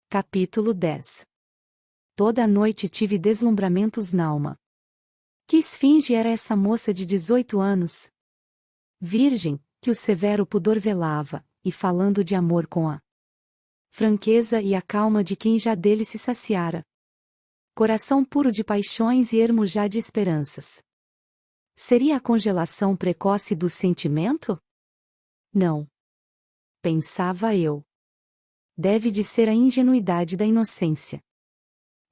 Capítulo 10. Toda a noite tive deslumbramentos n'alma. Que esfinge era essa moça de 18 anos? Virgem, que o severo pudor velava, e falando de amor com a franqueza e a calma de quem já dele se saciara. Coração puro de paixões e ermo já de esperanças. Seria a congelação precoce do sentimento? Não. Pensava eu. Deve de ser a ingenuidade da inocência.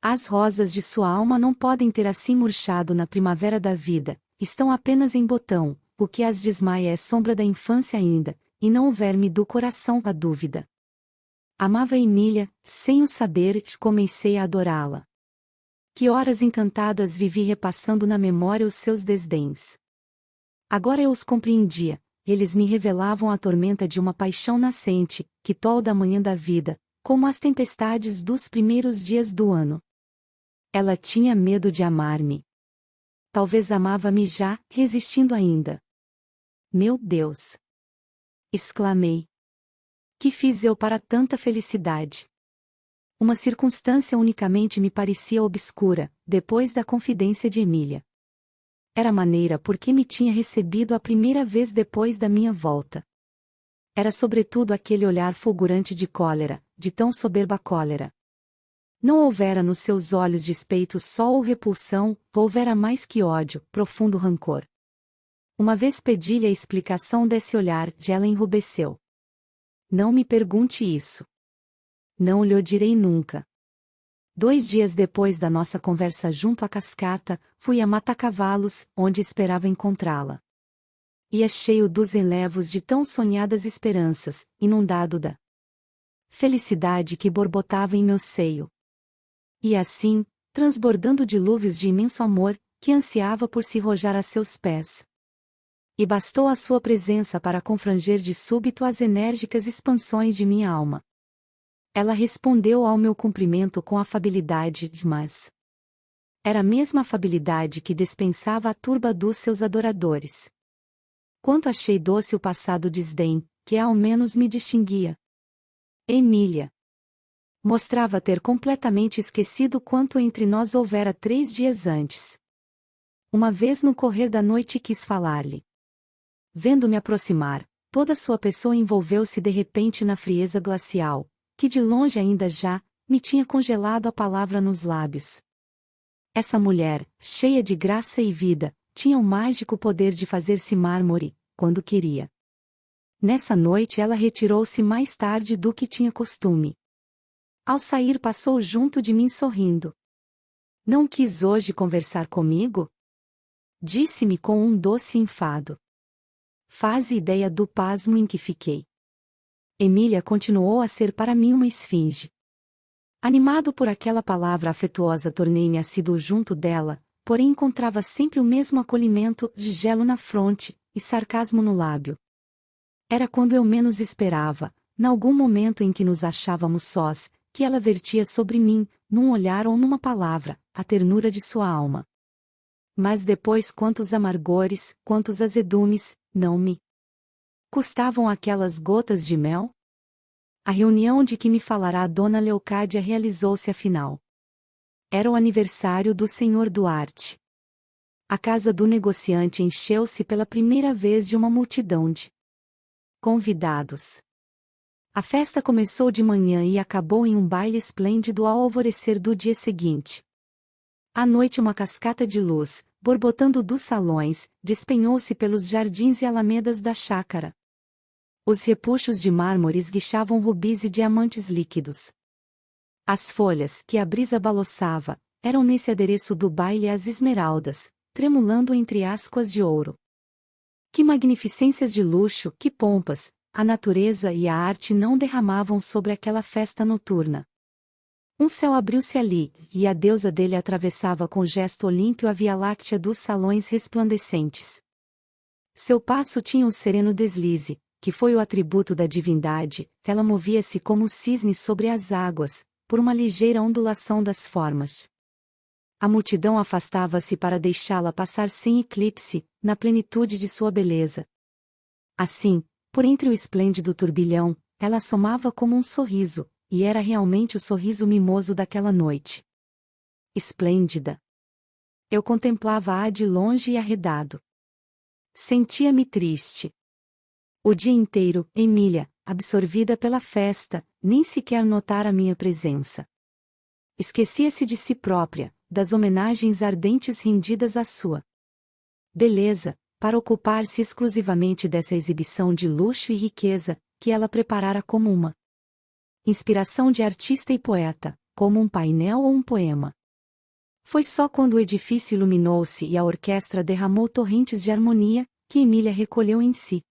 As rosas de sua alma não podem ter assim murchado na primavera da vida, estão apenas em botão, o que as desmaia é sombra da infância ainda, e não o verme do coração a dúvida. Amava Emília, sem o saber, comecei a adorá-la. Que horas encantadas vivi repassando na memória os seus desdéns. Agora eu os compreendia. Eles me revelavam a tormenta de uma paixão nascente, que tolda a manhã da vida, como as tempestades dos primeiros dias do ano. Ela tinha medo de amar-me. Talvez amava-me já, resistindo ainda. Meu Deus! Exclamei. Que fiz eu para tanta felicidade? Uma circunstância unicamente me parecia obscura, depois da confidência de Emília. Era a maneira por que me tinha recebido a primeira vez depois da minha volta. Era sobretudo aquele olhar fulgurante de cólera, de tão soberba cólera. Não houvera nos seus olhos despeito só ou repulsão, houvera mais que ódio, profundo rancor. Uma vez pedi-lhe a explicação desse olhar, e ela enrubesceu. Não me pergunte isso. Não lhe o direi nunca. 2 dias depois da nossa conversa junto à cascata, fui a Matacavalos, onde esperava encontrá-la. Ia cheio dos enlevos de tão sonhadas esperanças, inundado da felicidade que borbotava em meu seio. E assim, transbordando dilúvios de imenso amor, que ansiava por se rojar a seus pés. E bastou a sua presença para confranger de súbito as enérgicas expansões de minha alma. Ela respondeu ao meu cumprimento com afabilidade, mas era a mesma afabilidade que dispensava a turba dos seus adoradores. Quanto achei doce o passado desdém, que ao menos me distinguia. Emília mostrava ter completamente esquecido quanto entre nós houvera 3 dias antes. Uma vez no correr da noite quis falar-lhe. Vendo-me aproximar, toda sua pessoa envolveu-se de repente na frieza glacial, que de longe ainda já, me tinha congelado a palavra nos lábios. Essa mulher, cheia de graça e vida, tinha o mágico poder de fazer-se mármore, quando queria. Nessa noite ela retirou-se mais tarde do que tinha costume. Ao sair passou junto de mim sorrindo. Não quis hoje conversar comigo? Disse-me com um doce enfado. Faze ideia do pasmo em que fiquei. Emília continuou a ser para mim uma esfinge. Animado por aquela palavra afetuosa tornei-me assíduo junto dela, porém encontrava sempre o mesmo acolhimento, de gelo na fronte, e sarcasmo no lábio. Era quando eu menos esperava, nalgum momento em que nos achávamos sós, que ela vertia sobre mim, num olhar ou numa palavra, a ternura de sua alma. Mas depois quantos amargores, quantos azedumes, não me custavam aquelas gotas de mel? A reunião de que me falará a dona Leocádia realizou-se afinal. Era o aniversário do Sr. Duarte. A casa do negociante encheu-se pela primeira vez de uma multidão de convidados. A festa começou de manhã e acabou em um baile esplêndido ao alvorecer do dia seguinte. À noite uma cascata de luz, borbotando dos salões, despenhou-se pelos jardins e alamedas da chácara. Os repuxos de mármore esguichavam rubis e diamantes líquidos. As folhas, que a brisa balouçava, eram nesse adereço do baile as esmeraldas, tremulando entre ascuas de ouro. Que magnificências de luxo, que pompas, a natureza e a arte não derramavam sobre aquela festa noturna. Um céu abriu-se ali, e a deusa dele atravessava com gesto olímpio a via-láctea dos salões resplandecentes. Seu passo tinha um sereno deslize, que foi o atributo da divindade, ela movia-se como o cisne sobre as águas, por uma ligeira ondulação das formas. A multidão afastava-se para deixá-la passar sem eclipse, na plenitude de sua beleza. Assim, por entre o esplêndido turbilhão, ela assomava como um sorriso, e era realmente o sorriso mimoso daquela noite. Esplêndida. Eu contemplava-a de longe e arredado. Sentia-me triste. O dia inteiro, Emília, absorvida pela festa, nem sequer notara minha presença. Esquecia-se de si própria, das homenagens ardentes rendidas à sua beleza, para ocupar-se exclusivamente dessa exibição de luxo e riqueza, que ela preparara como uma inspiração de artista e poeta, como um painel ou um poema. Foi só quando o edifício iluminou-se e a orquestra derramou torrentes de harmonia, que Emília recolheu em si.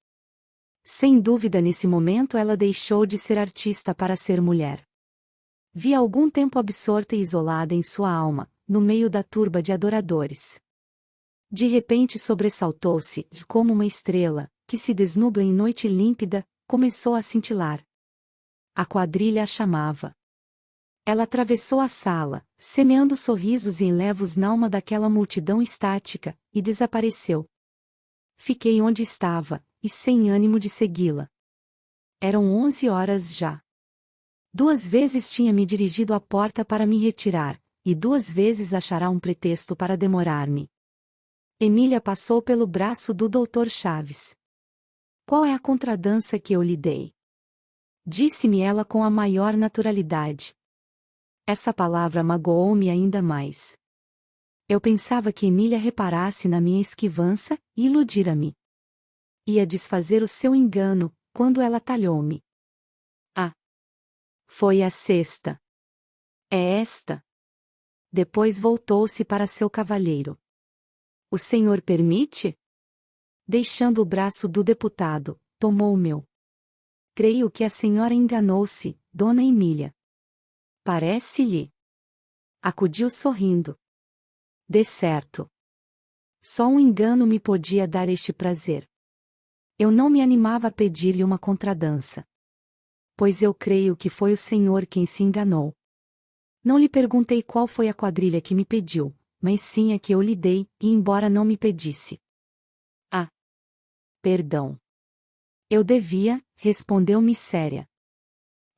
Sem dúvida nesse momento ela deixou de ser artista para ser mulher. Vi algum tempo absorta e isolada em sua alma, no meio da turba de adoradores. De repente sobressaltou-se, como uma estrela, que se desnubla em noite límpida, começou a cintilar. A quadrilha a chamava. Ela atravessou a sala, semeando sorrisos e enlevos n'alma daquela multidão estática, e desapareceu. Fiquei onde estava, e sem ânimo de segui-la. Eram 11 horas já. 2 vezes tinha me dirigido à porta para me retirar, e 2 vezes achará um pretexto para demorar-me. Emília passou pelo braço do Dr. Chaves. Qual é a contradança que eu lhe dei? Disse-me ela com a maior naturalidade. Essa palavra magoou-me ainda mais. Eu pensava que Emília reparasse na minha esquivança e iludira-me. Ia desfazer o seu engano, quando ela talhou-me. Ah! Foi a sexta. É esta. Depois voltou-se para seu cavalheiro. O senhor permite? Deixando o braço do deputado, tomou o meu. Creio que a senhora enganou-se, dona Emília. Parece-lhe? Acudiu sorrindo. De certo. Só um engano me podia dar este prazer. Eu não me animava a pedir-lhe uma contradança. Pois eu creio que foi o senhor quem se enganou. Não lhe perguntei qual foi a quadrilha que me pediu, mas sim a que eu lhe dei, e embora não me pedisse. Ah! Perdão. Eu devia, respondeu-me séria.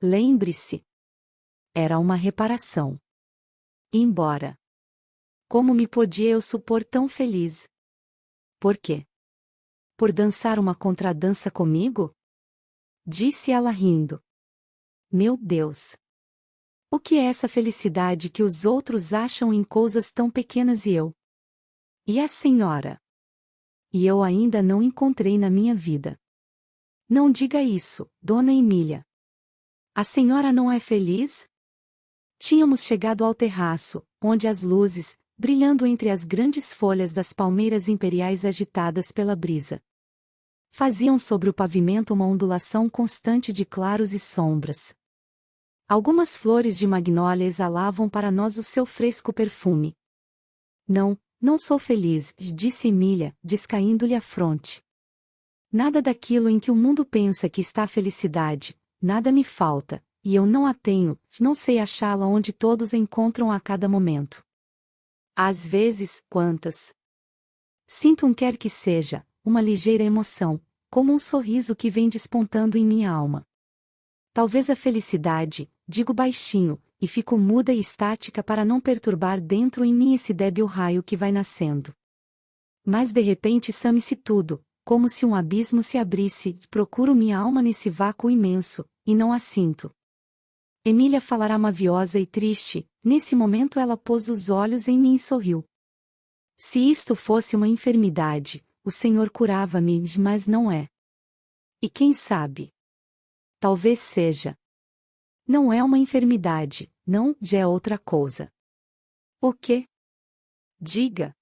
Lembre-se. Era uma reparação. Embora. Como me podia eu supor tão feliz? Por quê? Por dançar uma contradança comigo? Disse ela rindo. Meu Deus! O que é essa felicidade que os outros acham em coisas tão pequenas e eu? E a senhora? E eu ainda não encontrei na minha vida. Não diga isso, dona Emília. A senhora não é feliz? Tínhamos chegado ao terraço, onde as luzes, brilhando entre as grandes folhas das palmeiras imperiais agitadas pela brisa, faziam sobre o pavimento uma ondulação constante de claros e sombras. Algumas flores de magnólia exalavam para nós o seu fresco perfume. Não, não sou feliz, disse Emília, descaindo-lhe a fronte. Nada daquilo em que o mundo pensa que está a felicidade, nada me falta, e eu não a tenho, não sei achá-la onde todos encontram a cada momento. Às vezes, quantas? Sinto quer que seja, uma ligeira emoção, como um sorriso que vem despontando em minha alma. Talvez a felicidade, digo baixinho, e fico muda e estática para não perturbar dentro em mim esse débil raio que vai nascendo. Mas de repente some-se tudo, como se um abismo se abrisse, procuro minha alma nesse vácuo imenso, e não a sinto. Emília falará maviosa e triste, nesse momento ela pôs os olhos em mim e sorriu. Se isto fosse uma enfermidade, o Senhor curava-me, mas não é. E quem sabe? Talvez seja. Não é uma enfermidade, não, já é outra coisa. O quê? Diga.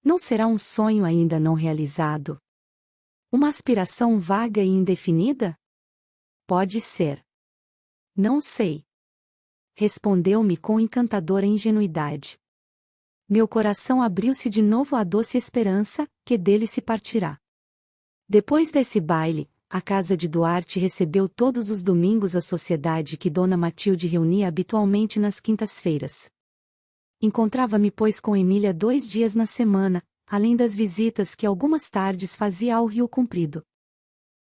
Não será um sonho ainda não realizado? Uma aspiração vaga e indefinida? Pode ser. Não sei. Respondeu-me com encantadora ingenuidade. Meu coração abriu-se de novo à doce esperança, que dele se partirá. Depois desse baile, a casa de Duarte recebeu todos os domingos a sociedade que Dona Matilde reunia habitualmente nas quintas-feiras. Encontrava-me pois com Emília 2 dias na semana, além das visitas que algumas tardes fazia ao Rio Comprido.